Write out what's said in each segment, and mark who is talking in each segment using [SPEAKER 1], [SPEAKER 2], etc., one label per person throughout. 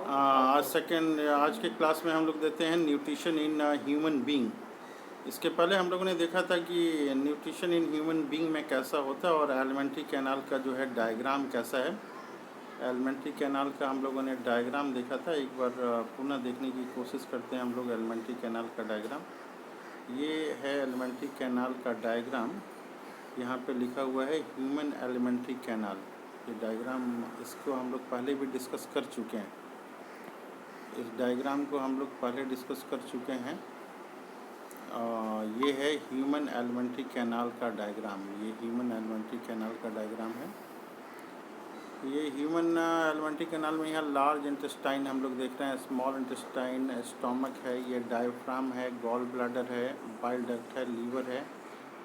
[SPEAKER 1] आज के क्लास में हम लोग देते हैं न्यूट्रिशन इन ह्यूमन बीइंग। इसके पहले हम लोगों ने देखा था कि न्यूट्रिशन इन ह्यूमन बीइंग में कैसा होता है और एलिमेंट्री कैनाल का जो है डायग्राम कैसा है। एलिमेंट्री कैनाल का हम लोगों ने डायग्राम देखा था। एक बार पुनः देखने की कोशिश करते हैं हम लोग एलिमेंट्री कैनाल का डायग्राम। ये है एलिमेंट्री कैनाल का डायग्राम। यहाँ पे लिखा हुआ है ह्यूमन एलिमेंट्री कैनाल। ये डायग्राम इसको हम लोग पहले भी डिस्कस कर चुके हैं। इस डायग्राम को हम लोग पहले डिस्कस कर चुके हैं। ये है ह्यूमन एलिमेंट्री कैनाल का डायग्राम। ये ह्यूमन एलिमेंट्री कैनाल का डायग्राम है। ये ह्यूमन एलिमेंट्री कैनाल में यहाँ लार्ज इंटेस्टाइन हम लोग देख रहे हैं, स्मॉल इंटेस्टाइन, स्टोमक है, ये डायफ्राम है, गॉल ब्लैडर है, बाइल डक्ट है, लीवर है,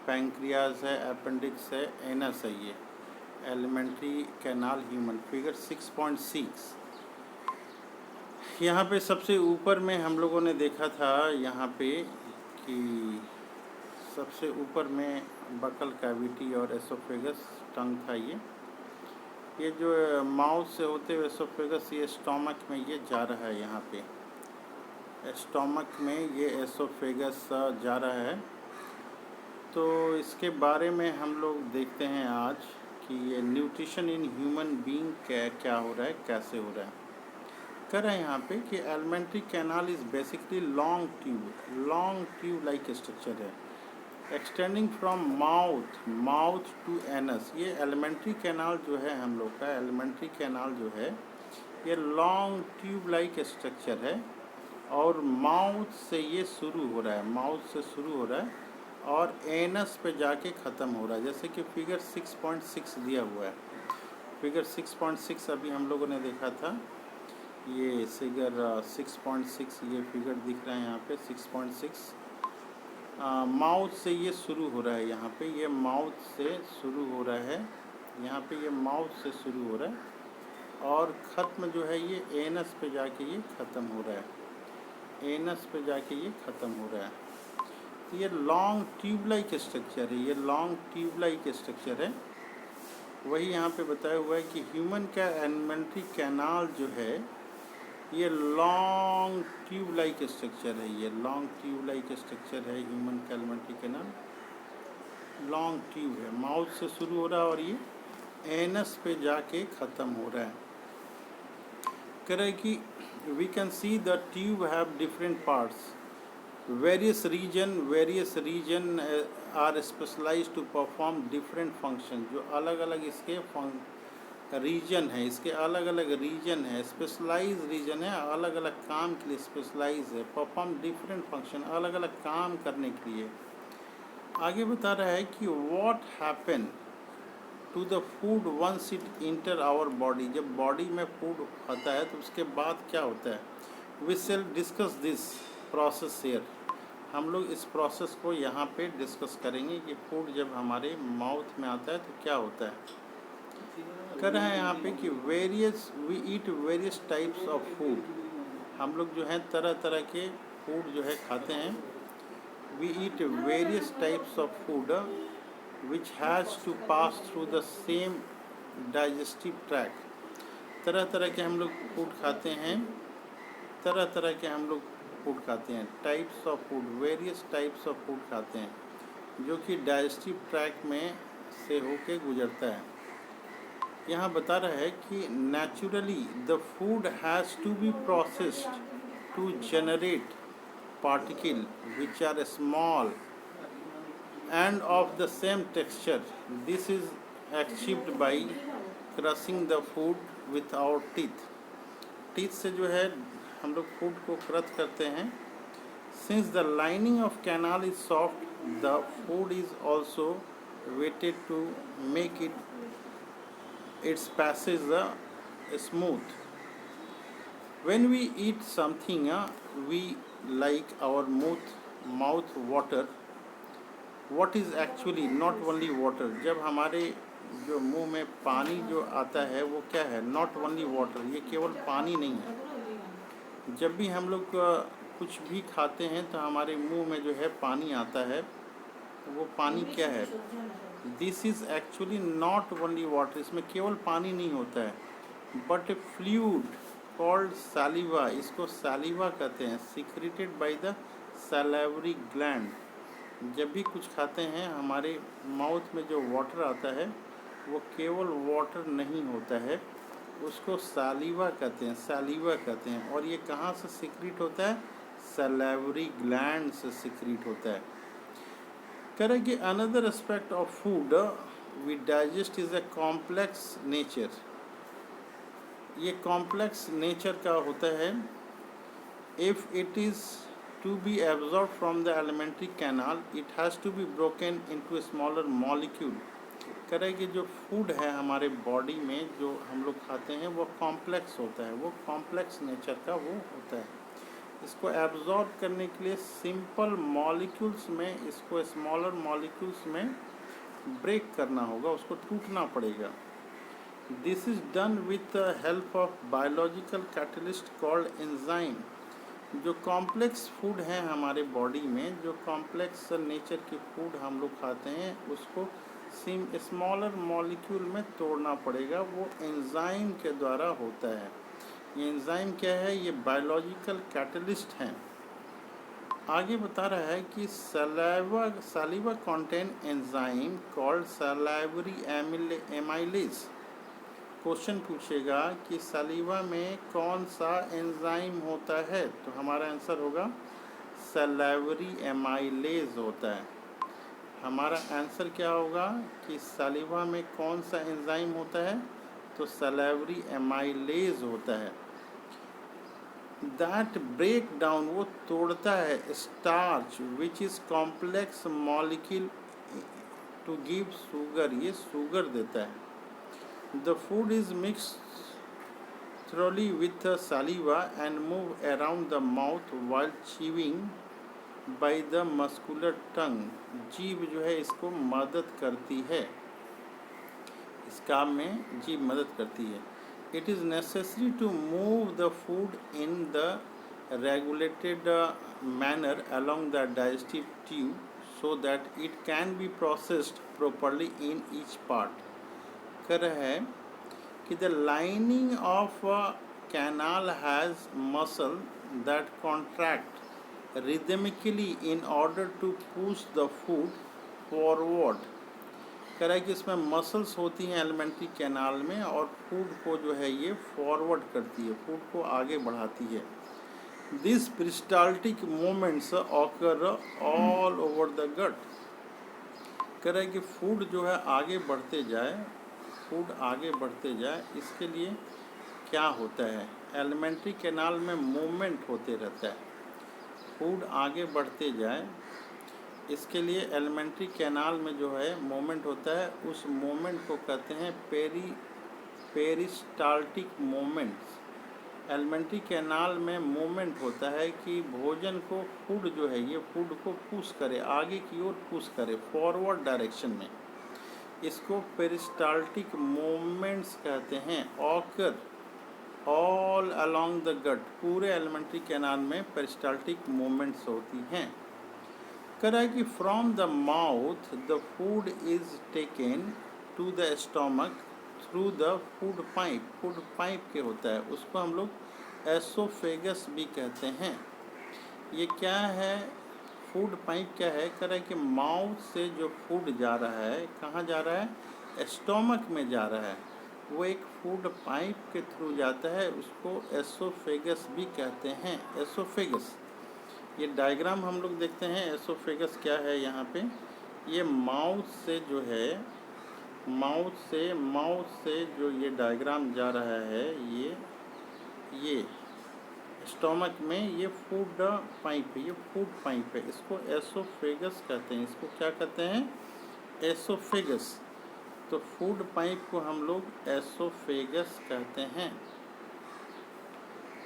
[SPEAKER 1] पैंक्रियाज है, अपेंडिक्स है, एनस है। ये एलिमेंट्री कैनाल ह्यूमन फिगर 6.6। यहाँ पे सबसे ऊपर में हम लोगों ने देखा था यहाँ पे कि सबसे ऊपर में बकल कैविटी और एसोफेगस टंग था। ये जो माउथ से होते हुए एसोफेगस ये स्टोमक में ये जा रहा है। यहाँ पे स्टोमक में ये एसोफेगस जा रहा है। तो इसके बारे में हम लोग देखते हैं आज कि ये न्यूट्रिशन इन ह्यूमन बीइंग क्या हो रहा है, कैसे हो रहा है। कह रहे हैं यहाँ पे कि alimentary canal is basically long tube like structure है, extending from mouth to anus. ये एलिमेंट्री कैनाल जो है हम लोग का एलिमेंट्री कैनाल जो है ये लॉन्ग ट्यूब लाइक स्ट्रक्चर है और माउथ से ये शुरू हो रहा है, माउथ से शुरू हो रहा है और एनस पे जाके ख़त्म हो रहा है। जैसे कि फिगर 6.6 दिया हुआ है। फिगर 6.6 अभी हम लोगों ने देखा था। ये फिगर 6.6 ये फिगर दिख रहा है यहाँ पे 6.6। माउथ से ये शुरू हो रहा है। यहाँ पे ये माउथ से शुरू हो रहा है, यहाँ पे ये माउथ से शुरू हो रहा है और ख़त्म जो है ये एनस पे जाके ये ख़त्म हो रहा है, एनस पे जाके ये ख़त्म हो रहा है। तो ये लॉन्ग ट्यूब लाइक स्ट्रक्चर है, ये लॉन्ग ट्यूब लाइक स्ट्रक्चर है। वही यहाँ पे बताया हुआ है कि ह्यूमन का एलिमेंट्री कैनाल जो है ये लॉन्ग ट्यूब लाइक स्ट्रक्चर है। ये लॉन्ग ट्यूब लाइक स्ट्रक्चर है ह्यूमन का एलिमेंट्री कैनाल। लॉन्ग ट्यूब है, माउथ से शुरू हो रहा है और ये एनस पे जाके ख़त्म हो रहा है। कह रहे कि we can see the tube have different parts, various region are specialized to perform different function. जो अलग अलग इसके रीजन है, इसके अलग अलग रीजन है, स्पेशलाइज रीजन है, अलग अलग काम के लिए स्पेशलाइज है, परफॉर्म डिफरेंट फंक्शन, अलग अलग काम करने के लिए। आगे बता रहा है कि what happen to the food once it enter our body. जब बॉडी में फूड आता है तो उसके बाद क्या होता है। We shall discuss this process here. हम लोग इस प्रोसेस को यहाँ पे डिस्कस करेंगे कि फूड जब हमारे माउथ में आता है तो क्या होता है। कर रहे हैं यहाँ पे कि we eat various types of food. हम लोग जो है तरह तरह के फूड जो है खाते हैं। We eat various types of food which has to pass through the same digestive tract. तरह तरह के हम लोग फूड खाते हैं, तरह तरह के हम लोग फूड खाते हैं। Types of food, various types of food खाते हैं जो कि डाइजेस्टिव ट्रैक्ट में से होके गुजरता है। यहाँ बता रहा है कि naturally the food has to be processed to generate particle which are small and of the same texture. This is achieved by crushing the food with our teeth. Teeth से जो है हम लोग फूड को क्रश करते हैं। Since the lining of canal is soft, the food is also weighted to make its passage smooth. When we eat something, we like our mouth water. What is actually not only water. जब हमारे जो मुंह में पानी जो आता है वो क्या है, not only water, ये केवल पानी नहीं है। जब भी हम लोग कुछ भी खाते हैं तो हमारे मुंह में जो है पानी आता है, वो पानी क्या है। This is actually not only water. इसमें केवल पानी नहीं होता है बट फ्लूइड कॉल्ड सैलिवा, इसको सैलिवा कहते हैं, secreted by the salivary gland. जब भी कुछ खाते हैं हमारे माउथ में जो वाटर आता है वो केवल वाटर नहीं होता है, उसको सैलिवा कहते हैं, सैलिवा कहते हैं। और ये कहाँ से सिक्रीट होता है? सैलिवरी ग्लैंड से सिक्रीट होता है। कह रहे कि another aspect of food we digest is a complex nature. ये कॉम्प्लेक्स नेचर का होता है। If it is to be absorbed from the alimentary canal, it has to be broken into a smaller molecule। कह रहे कि जो food है हमारे बॉडी में जो हम लोग खाते हैं वो कॉम्प्लेक्स होता है, वो कॉम्प्लेक्स नेचर का वो होता है। इसको एब्जॉर्ब करने के लिए सिंपल मॉलिक्यूल्स में, इसको स्मॉलर मॉलिक्यूल्स में ब्रेक करना होगा, उसको टूटना पड़ेगा। This is done with the help of biological catalyst called enzyme. जो कॉम्प्लेक्स फूड है हमारे बॉडी में, जो कॉम्प्लेक्स नेचर की फूड हम लोग खाते हैं उसको स्मॉलर मॉलिक्यूल में तोड़ना पड़ेगा, वो एंजाइम के द्वारा होता है। ये एंजाइम क्या है? ये बायोलॉजिकल कैटलिस्ट हैं। आगे बता रहा है कि saliva contain enzyme called salivary amylase. Question पूछेगा कि सैलिवा में कौन सा एंजाइम होता है, तो हमारा आंसर होगा सैलिवरी एमाइलेज होता है। हमारा आंसर क्या होगा कि सैलिवा में कौन सा एंजाइम होता है, तो सैलिवरी एमाइलेज होता है। दैट ब्रेक डाउन, वो तोड़ता है starch which is complex molecule to give sugar, ये शुगर देता है। The food is mixed thoroughly with the saliva and move around the mouth while chewing by the muscular tongue। जीभ जो है इसको मदद करती है, इस काम में जीभ मदद करती है। It is necessary to move the food in the regulated manner along the digestive tube so that it can be processed properly in each part। कर है कि the lining of canal has muscle that contract rhythmically in order to push the food forward. कह रहा है कि इसमें muscles होती हैं एलिमेंट्री कैनाल में और फूड को जो है ये फॉरवर्ड करती है, फूड को आगे बढ़ाती है। This peristaltic movements occur all over the gut. कह रहा है कि फूड जो है आगे बढ़ते जाए, फूड आगे बढ़ते जाए, इसके लिए क्या होता है? एलिमेंट्री कैनाल में मूवमेंट होते रहता है, फूड आगे बढ़ते जाए, इसके लिए एलिमेंट्री कैनाल में जो है मूवमेंट होता है, उस मूवमेंट को कहते हैं पेरिस्टाल्टिक मूवमेंट्स। एलिमेंट्री कैनाल में मूवमेंट होता है कि भोजन को, फूड जो है ये फूड को पुश करे, आगे की ओर पुश करे, फॉरवर्ड डायरेक्शन में, इसको पेरिस्टाल्टिक मूवमेंट्स कहते हैं। Occur all along the gut, पूरे एलिमेंट्री कैनाल में पेरिस्टाल्टिक मूवमेंट्स होती हैं। कह रहा है कि from the mouth the food is taken to the stomach through the food pipe. Food pipe के होता है, उसको हम लोग एसोफेगस भी कहते हैं। ये क्या है? फूड पाइप क्या है? कह रहा है कि माउथ से जो फूड जा रहा है, कहाँ जा रहा है? स्टोमक में जा रहा है, वो एक फूड पाइप के थ्रू जाता है, उसको एसोफेगस भी कहते हैं। एसोफेगस, ये डायग्राम हम लोग देखते हैं। एसोफेगस क्या है यहाँ पे? ये माउथ से जो है, माउथ से जो ये डायग्राम जा रहा है, ये स्टोमक में ये फूड पाइप है, ये फूड पाइप है, इसको एसोफेगस कहते हैं। इसको क्या कहते हैं? एसोफेगस। तो फूड पाइप को हम लोग एसोफेगस कहते हैं।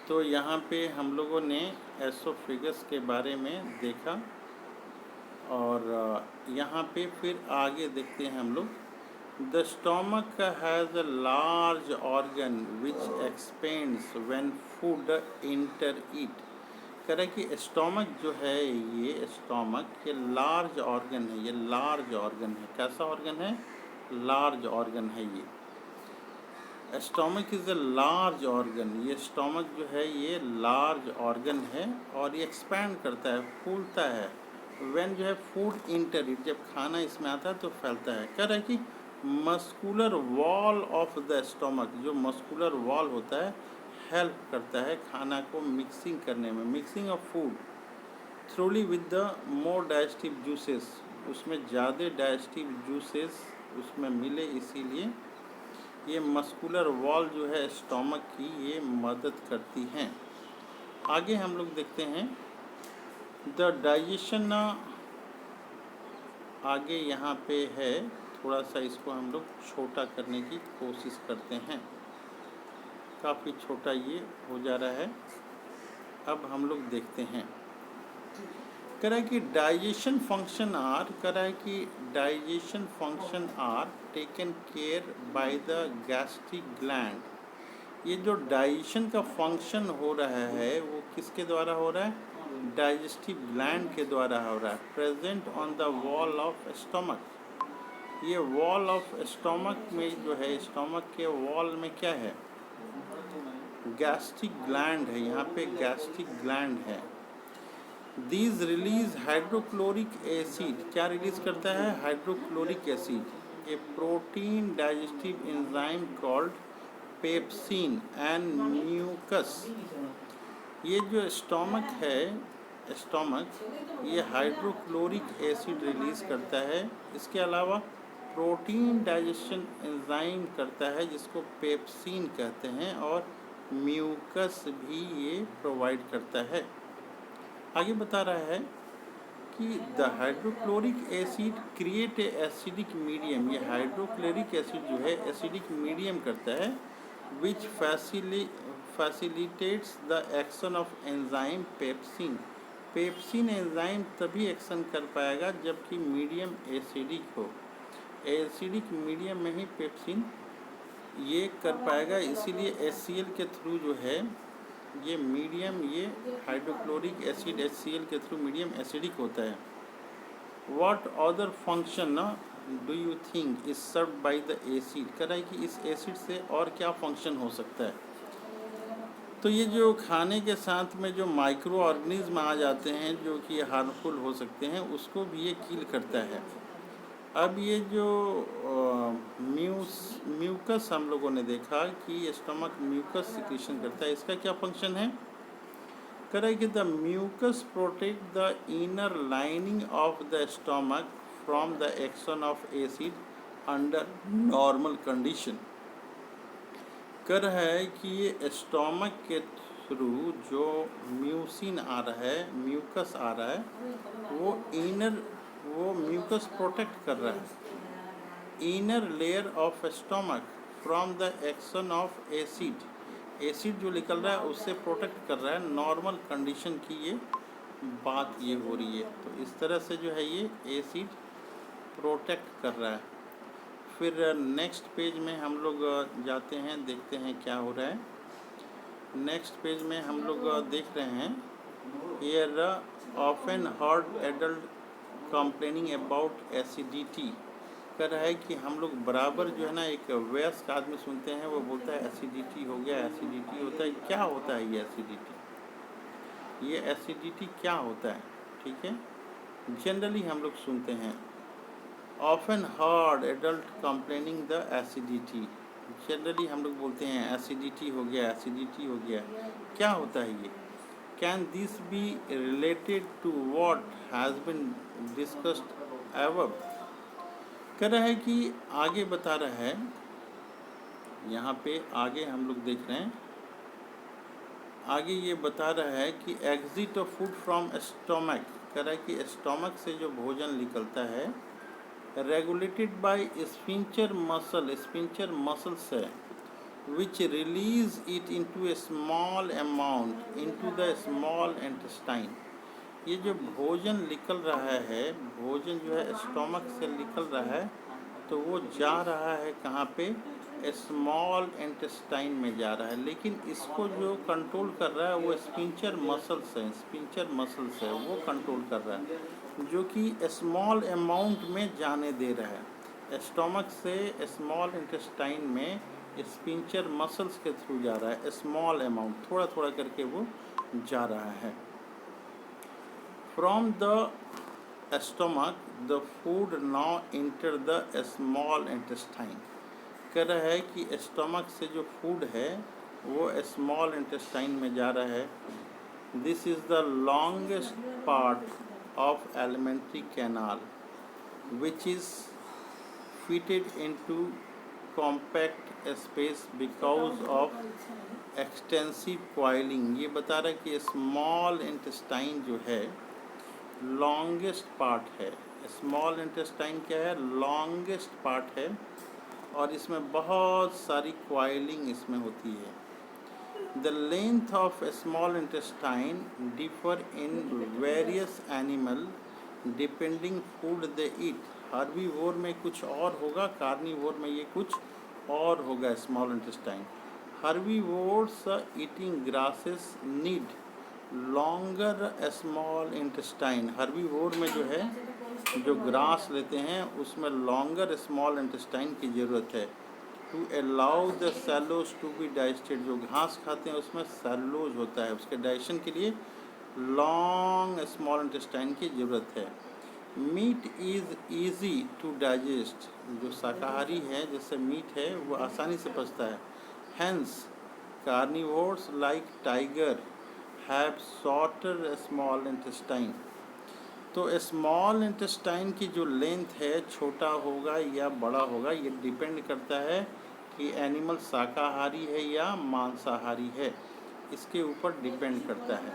[SPEAKER 1] तो यहाँ पे हम लोगों ने एसोफेगस के बारे में देखा और यहाँ पे फिर आगे देखते हैं हम लोग। The stomach has a large organ which expands when food enter it। कह रहे कि स्टोमक जो है, ये स्टोमक ये लार्ज ऑर्गन है, ये लार्ज ऑर्गन है। कैसा ऑर्गन है? लार्ज ऑर्गन है ये। Stomach is a large organ. ये स्टोमक जो है ये लार्ज ऑर्गन है और ये एक्सपैंड करता है, फूलता है। व्हेन जो है फूड इंटर इट, जब खाना इसमें आता है तो फैलता है। कह रहा है कि muscular wall of the stomach, जो मस्कुलर वॉल होता है हेल्प करता है खाना को मिक्सिंग करने में, mixing of food थ्रूली with the more digestive juices, उसमें ज़्यादा डाइजेस्टिव जूसेस उसमें मिले, इसीलिए ये मस्कुलर वॉल जो है स्टोमक की ये मदद करती हैं। आगे हम लोग देखते हैं द डाइजेशन। आगे यहाँ पे है, थोड़ा सा इसको हम लोग छोटा करने की कोशिश करते हैं। काफ़ी छोटा ये हो जा रहा है। अब हम लोग देखते हैं, कह रहा है कि डाइजेशन फंक्शन आर, कह रहा है कि digestion function are taken care by the gastric gland. ये जो डाइजेशन का फंक्शन हो रहा है वो किसके द्वारा हो रहा है? डाइजेस्टिव ग्लैंड के द्वारा हो रहा है। Present on the wall of stomach, ये वॉल ऑफ स्टोमक में जो है, स्टोमक के वॉल में क्या है? गैस्ट्रिक ग्लैंड है, यहाँ पे गैस्ट्रिक ग्लैंड है। दीज रिलीज हाइड्रोक्लोरिक एसिड, क्या रिलीज करता है? Hydrochloric acid. A protein digestive enzyme called pepsin and mucus. ये जो स्टोमक है, स्टोमक ये हाइड्रोक्लोरिक एसिड रिलीज करता है। इसके अलावा प्रोटीन डाइजेशन एंजाइम करता है जिसको पेप्सिन कहते हैं, और म्यूकस भी ये प्रोवाइड करता है। आगे बता रहा है कि the hydrochloric acid create a acidic medium. ये हाइड्रोक्लोरिक एसिड जो है एसिडिक मीडियम करता है, which facilitates the action of enzyme pepsin. Pepsin enzyme तभी एक्शन कर पाएगा जबकि मीडियम एसिडिक हो। एसिडिक मीडियम में ही पेप्सिन ये कर पाएगा, इसीलिए HCl के थ्रू जो है ये मीडियम, ये हाइड्रोक्लोरिक एसिड HCl के थ्रू मीडियम एसिडिक होता है। What other function do you think is served by the acid? कह रहा है कि इस एसिड से और क्या फंक्शन हो सकता है? तो ये जो खाने के साथ में जो माइक्रो ऑर्गेनिज्म आ जाते हैं जो कि हार्मफुल हो सकते हैं, उसको भी ये किल करता है। अब ये जो म्यूकस हम लोगों ने देखा कि स्टमक म्यूकस सिक्रीशन करता है, इसका क्या फंक्शन है? कह रहा है कि the mucus protect the inner lining of the stomach from the action of acid under normal condition. कह रहा है कि ये स्टमक के थ्रू जो म्यूसिन आ रहा है, म्यूकस आ रहा है, वो म्यूकस प्रोटेक्ट कर रहा है inner layer of stomach from the action of acid. Acid जो निकल रहा है उससे प्रोटेक्ट कर रहा है। नॉर्मल कंडीशन की ये बात ये हो रही है। तो इस तरह से जो है ये एसिड प्रोटेक्ट कर रहा है। फिर नेक्स्ट पेज में हम लोग जाते हैं, देखते हैं क्या हो रहा है। नेक्स्ट पेज में हम लोग देख रहे हैं, here often heard adult complaining about acidity. कह रहा है कि हम लोग बराबर जो है ना, एक वयस्क आदमी सुनते हैं, वो बोलता है एसिडिटी हो गया, एसिडिटी होता है। क्या होता है ये एसिडिटी? ये एसिडिटी क्या होता है? ठीक है, जनरली हम लोग सुनते हैं often heard adult complaining the acidity. Generally हम लोग बोलते हैं एसिडिटी हो गया, एसिडिटी हो गया। क्या होता है ये? Can this be related to what has been discussed above? कह रहा है कि आगे बता रहा है, यहाँ पे आगे हम लोग देख रहे हैं, आगे ये बता रहा है कि exit of food from stomach. कह रहा है कि स्टोमक से जो भोजन निकलता है रेगुलेटेड बाय स्फिंक्टर मसल से, विच release it into A small amount into the small intestine. ये जो भोजन निकल रहा है, भोजन जो है स्टोमक से निकल रहा है, तो वो जा रहा है कहाँ पे? स्मॉल इंटेस्टाइन में जा रहा है। लेकिन इसको जो कंट्रोल कर रहा है वो स्फिंक्टर मसल्स है, वो कंट्रोल कर रहा है, जो कि स्मॉल अमाउंट में जाने दे रहा है। स्टोमक से स्मॉल इंटेस्टाइन में स्पिंचर मसल्स के थ्रू जा रहा है, स्मॉल अमाउंट, थोड़ा थोड़ा करके वो जा रहा है। From the stomach the food now enter the small intestine. कह रहा है कि स्टोमक से जो फूड है वो स्मॉल इंटेस्टाइन में जा रहा है। This is the longest part of alimentary canal which is fitted into compact space because of extensive coiling। ये बता रहा है कि स्मॉल इंटेस्टाइन जो है लॉन्गेस्ट पार्ट है। स्मॉल इंटेस्टाइन क्या है? लॉन्गेस्ट पार्ट है और इसमें बहुत सारी कॉइलिंग इसमें होती है। The length of small intestine differ in various animal depending food they eat. Herbivore में कुछ और होगा, कार्निवोर में ये कुछ और होगा। Small intestine herbivores eating grasses need longer small intestine. Herbivore में जो है जो ग्रास लेते हैं उसमें लॉन्गर स्मॉल इंटेस्टाइन की ज़रूरत है to allow the cellulose to be digested. जो घास खाते हैं उसमें सेलोज होता है, उसके डाइजेशन के लिए लॉन्ग स्मॉल इंटेस्टाइन की ज़रूरत है। Meat is easy to digest. जो शाकाहारी है जैसे मीट है वो आसानी से पचता है। Hence carnivores like tiger have shorter small intestine. तो स्मॉल इंटेस्टाइन की जो लेंथ है छोटा होगा या बड़ा होगा, ये डिपेंड करता है कि एनिमल शाकाहारी है या मांसाहारी है, इसके ऊपर डिपेंड करता है।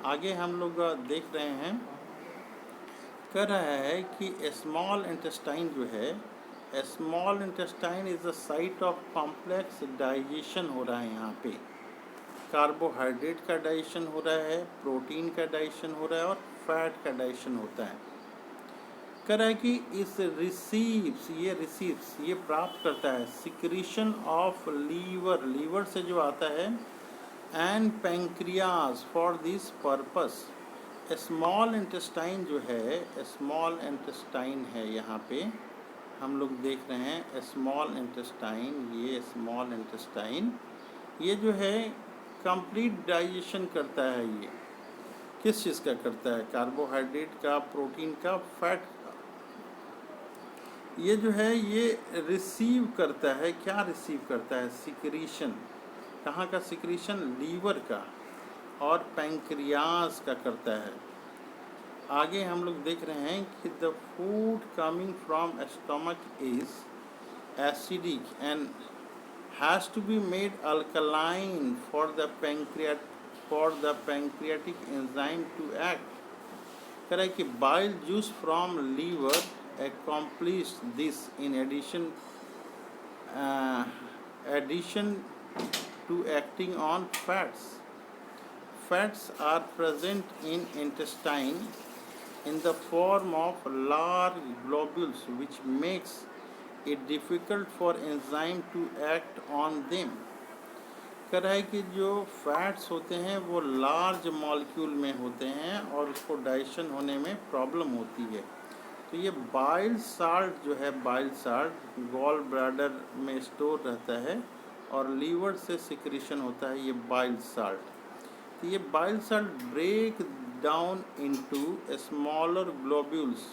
[SPEAKER 1] आगे हम लोग देख रहे हैं, कह रहा है कि स्मॉल इंटेस्टाइन जो है, small intestine is the site of complex digestion हो रहा है। यहाँ पे कार्बोहाइड्रेट का डाइजेशन हो रहा है, प्रोटीन का डाइजेशन हो रहा है और फैट का डाइजेशन होता है। कह रहा है कि इस रिसीव्स ये प्राप्त करता है सिक्रीशन ऑफ लीवर, लीवर से जो आता है, and pancreas for this purpose. Small intestine जो है, स्मॉल इंटेस्टाइन है, यहाँ पे हम लोग देख रहे हैं स्मॉल इंटेस्टाइन। ये स्मॉल इंटेस्टाइन ये जो है कंप्लीट डाइजेशन करता है। ये किस चीज़ का करता है? कार्बोहाइड्रेट का, प्रोटीन का, फैट का। ये जो है ये रिसीव करता है। क्या रिसीव करता है? सिक्रीशन। कहाँ का सिक्रीशन? लीवर का और पैंक्रियाज का करता है। आगे हम लोग देख रहे हैं कि the food coming from stomach is acidic and has to be made alkaline for the pancreatic enzyme to act। कह रहा है कि bile juice from liver accomplish this in addition to acting on fats। Fats are present in intestine in the form of large globules which makes it difficult for enzyme to act on them। कह रहा है कि जो fats होते हैं वो large molecule में होते हैं और उसको डाइजेशन होने में प्रॉब्लम होती है। तो ये बाइल साल्ट जो है, बाइल साल्ट गॉल ब्लैडर में स्टोर रहता है और लीवर से सिक्रीशन होता है ये बाइल साल्ट। तो ये bile salt break down into smaller globules.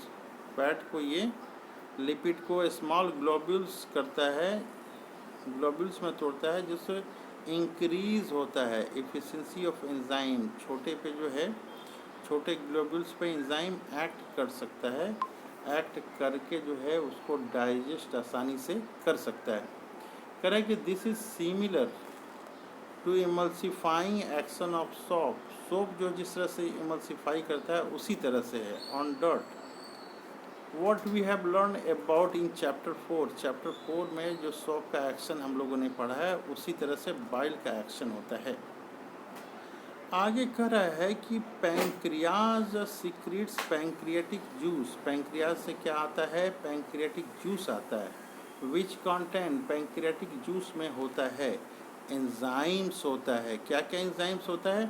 [SPEAKER 1] Fat को ये लिपिड को स्मॉल ग्लोब्यूल्स करता है, ग्लोब्यूल्स में तोड़ता है, जिससे इंक्रीज होता है एफिशिएंसी ऑफ एंजाइम। छोटे पे जो है, छोटे ग्लोब्यूल्स पे एंजाइम एक्ट कर सकता है, एक्ट करके जो है उसको डाइजेस्ट आसानी से कर सकता है। कह रहा है कि this is similar to emulsifying action of soap. Soap जो जिस तरह से इमल्सिफाई करता है उसी तरह से है on dirt. What we have learned about in chapter 4, chapter 4 में जो सोप का एक्शन हम लोगों ने पढ़ा है उसी तरह से बाइल का एक्शन होता है। आगे कह रहा है कि pancreas secrets pancreatic juice. Pancreas से क्या आता है? पैंक्रियाटिक जूस आता है। विच कंटेंट, पैंक्रियाटिक जूस में होता है एंजाइम्स होता है। क्या क्या एंजाइम्स होता है?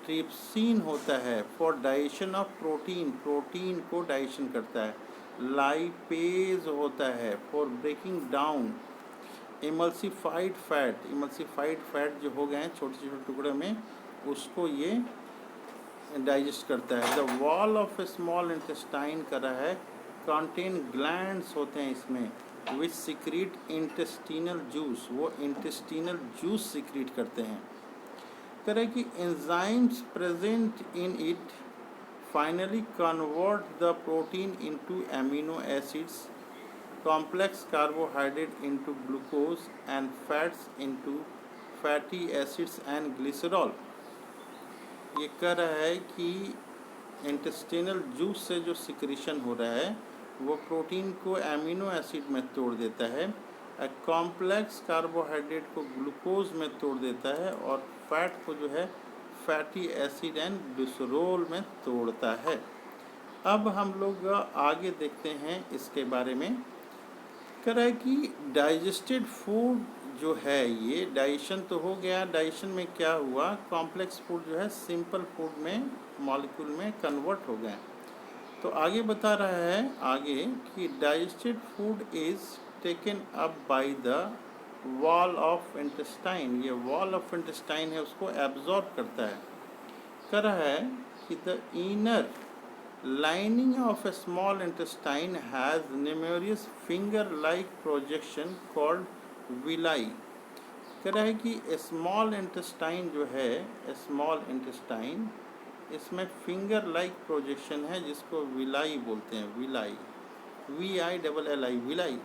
[SPEAKER 1] ट्रिप्सिन होता है for digestion of protein, protein को डाइजेशन करता है। लाइपेज होता है for breaking down emulsified fat जो हो गए हैं छोटे छोटे टुकड़े में, उसको ये डाइजेस्ट करता है। The wall of small intestine कर रहा है कंटेन ग्लैंड्स होते हैं इसमें, विच सिक्रीट इंटेस्टिनल जूस, वो इंटेस्टिनल जूस सिक्रीट करते हैं। कह रहे कि enzymes present in it finally convert the protein into amino acids, complex carbohydrate into glucose and fats into fatty acids and glycerol। ये कह रहा है कि इंटेस्टिनल जूस से जो सिक्रीशन हो रहा है वो प्रोटीन को एमिनो एसिड में तोड़ देता है, कॉम्प्लेक्स कार्बोहाइड्रेट को ग्लूकोज में तोड़ देता है और फैट को जो है फैटी एसिड एंड ग्लिसरॉल में तोड़ता है। अब हम लोग आगे देखते हैं इसके बारे में। कह रहा है कि डाइजेस्टेड फूड जो है ये डाइजेशन तो हो गया, डाइजेशन में क्या हुआ, कॉम्प्लेक्स फूड जो है सिंपल फूड में मॉलिक्यूल में कन्वर्ट हो गए। तो आगे बता रहा है आगे कि digested food is taken up by the wall of intestine, ये वॉल ऑफ इंटेस्टाइन है उसको एब्जॉर्ब करता है। कह रहा है कि the inner lining of a small intestine has numerous finger-like projection called villi। कह रहा है कि स्मॉल इंटेस्टाइन जो है, स्मॉल इंटेस्टाइन, इसमें फिंगर लाइक प्रोजेक्शन है जिसको विलाई बोलते हैं, विलाई, VILLI, विलाई।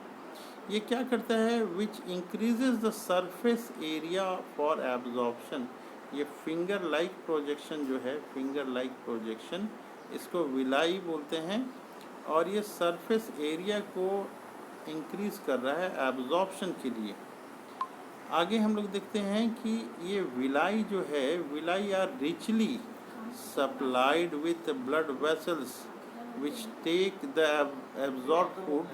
[SPEAKER 1] ये क्या करता है, विच increases the surface area for absorption. ये फिंगर लाइक प्रोजेक्शन जो है, फिंगर लाइक प्रोजेक्शन, इसको विलाई बोलते हैं और ये सरफेस एरिया को इंक्रीज कर रहा है एब्जॉर्प्शन के लिए। आगे हम लोग देखते हैं कि ये विलाई जो है, villi are richly supplied with blood vessels which take the absorb food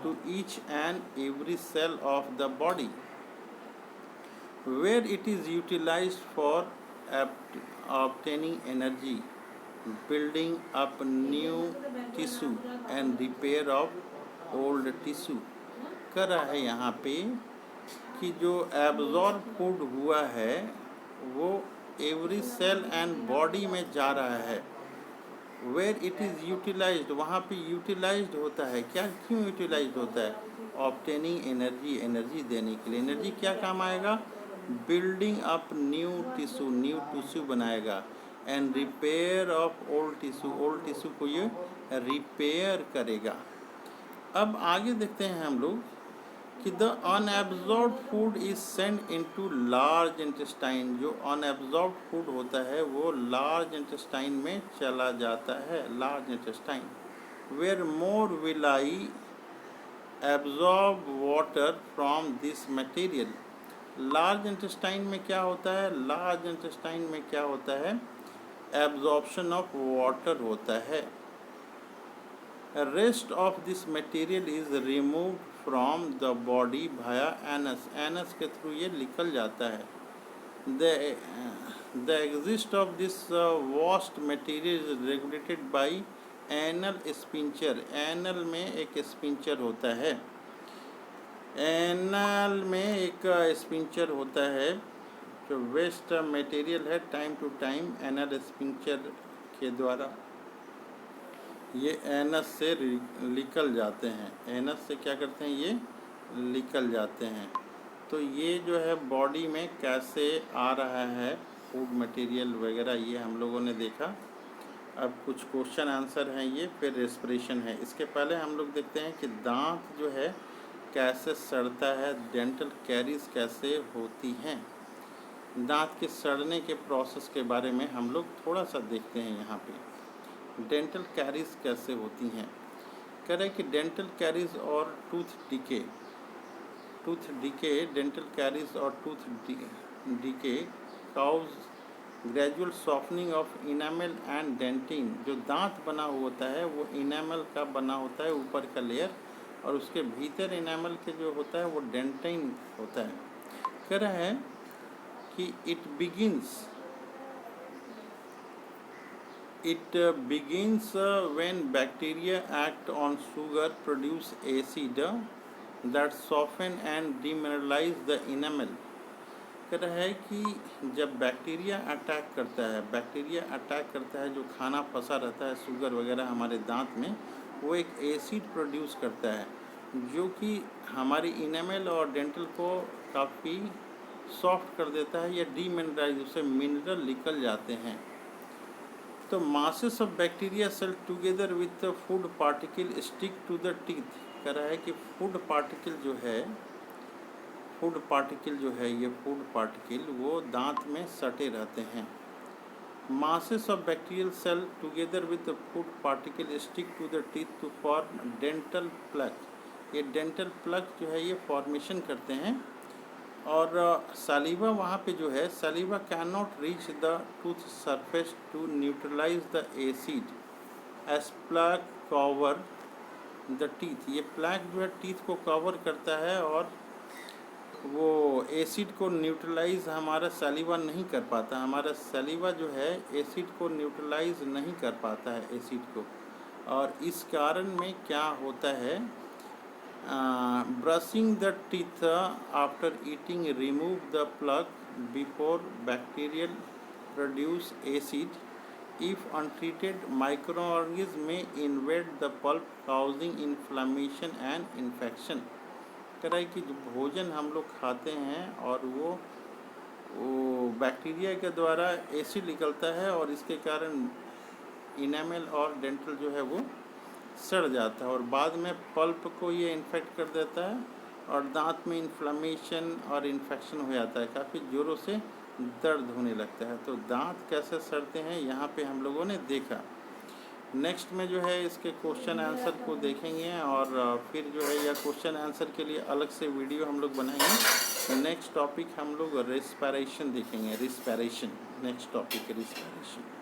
[SPEAKER 1] to each and every cell of the body, where it is utilized for obtaining energy, building up new tissue and repair of old tissue। कर रहा है यहाँ पे कि जो absorb food हुआ है वो एवरी सेल एंड बॉडी में जा रहा है, वेयर इट इज़ यूटिलाइज्ड, वहाँ पे यूटिलाइज्ड होता है। क्या, क्यों यूटिलाइज्ड होता है, ऑब्टेनिंग एनर्जी, एनर्जी देने के लिए। एनर्जी क्या काम आएगा, building up new tissue, new tissue बनाएगा, and repair of old tissue, old tissue को ये रिपेयर करेगा। अब आगे देखते हैं हम लोग कि the unabsorb food is send into large intestine. जो अनएब्जॉर्ब फूड होता है वो लार्ज इंटेस्टाइन में चला जाता है, large intestine, where more villi absorb water from this material. Large intestine में क्या होता है, लार्ज इंटेस्टाइन में क्या होता है, एब्जॉर्प्शन ऑफ वाटर होता है। Rest of this material is removed from the body Bhaya anus, anus के थ्रू ये निकल जाता है। The exist of this vast material is regulated by anal sphincter. Anal में एक स्पिंचर होता है, एनल में एक स्पिंचर होता है जो वेस्ट मटेरियल है time to time anal sphincter के द्वारा ये एनस से निकल जाते हैं, एनस से क्या करते हैं, ये निकल जाते हैं। तो ये जो है बॉडी में कैसे आ रहा है फूड मटेरियल वगैरह, ये हम लोगों ने देखा। अब कुछ क्वेश्चन आंसर हैं ये, फिर रेस्पिरेशन है। इसके पहले हम लोग देखते हैं कि दांत जो है कैसे सड़ता है, डेंटल कैरीज कैसे होती हैं। दांत के सड़ने के प्रोसेस के बारे में हम लोग थोड़ा सा देखते हैं यहाँ पे। डेंटल कैरीज कैसे होती हैं, कह रहे हैं कि डेंटल कैरीज और टूथ डिके, डेंटल कैरीज और tooth decay cause gradual softening of enamel and dentin. जो दांत बना हुआ होता है वो इनामल का बना होता है, ऊपर का लेयर, और उसके भीतर इनामल के जो होता है वो डेंटिन होता है। कह रहा है कि it begins when bacteria act on sugar, produce acid that soften and demineralise the enamel. कह रहा है कि जब बैक्टीरिया अटैक करता है जो खाना फंसा रहता है शुगर वगैरह हमारे दांत में, वो एक एसिड प्रोड्यूस करता है जो कि हमारी इनेमल और डेंटल को काफ़ी सॉफ्ट कर देता है या डीमिनरलाइज, उससे मिनरल निकल जाते हैं। तो masses of bacteria cell together with the food particle stick to the teeth. कह रहा है कि फूड पार्टिकल जो है ये फूड पार्टिकल वो दांत में सटे रहते हैं। Masses of bacterial cell together with the food particle stick to the teeth to form dental plug. ये डेंटल प्लग जो है ये फॉर्मेशन करते हैं। और सलीवा वहाँ पे जो है, saliva can not reach the tooth surface to neutralize the acid as plug cover the teeth. ये प्लग जो है टीथ को कवर करता है और वो एसिड को न्यूट्रलाइज हमारा सलीवा नहीं कर पाता। हमारा सलीवा जो है एसिड को न्यूट्रलाइज नहीं कर पाता है एसिड को। और इस कारण में क्या होता है, brushing the teeth after eating remove the plug before bacterial produce acid. If untreated microorganism may invade the pulp causing inflammation and infection. कह रहा है कि जो भोजन हम लोग खाते हैं और वो बैक्टीरिया के द्वारा एसिड निकलता है और इसके कारण इनेमल और डेंटल जो है वो सड़ जाता है और बाद में पल्प को ये इन्फेक्ट कर देता है और दांत में इन्फ्लेमेशन और इन्फेक्शन हो जाता है, काफ़ी ज़ोरों से दर्द होने लगता है। तो दांत कैसे सड़ते हैं यहाँ पे हम लोगों ने देखा। नेक्स्ट में जो है इसके क्वेश्चन आंसर को देखेंगे और फिर जो है या क्वेश्चन आंसर के लिए अलग से वीडियो हम लोग बनाएंगे। नेक्स्ट टॉपिक हम लोग रेस्पिरेशन देखेंगे। Next topic respiration.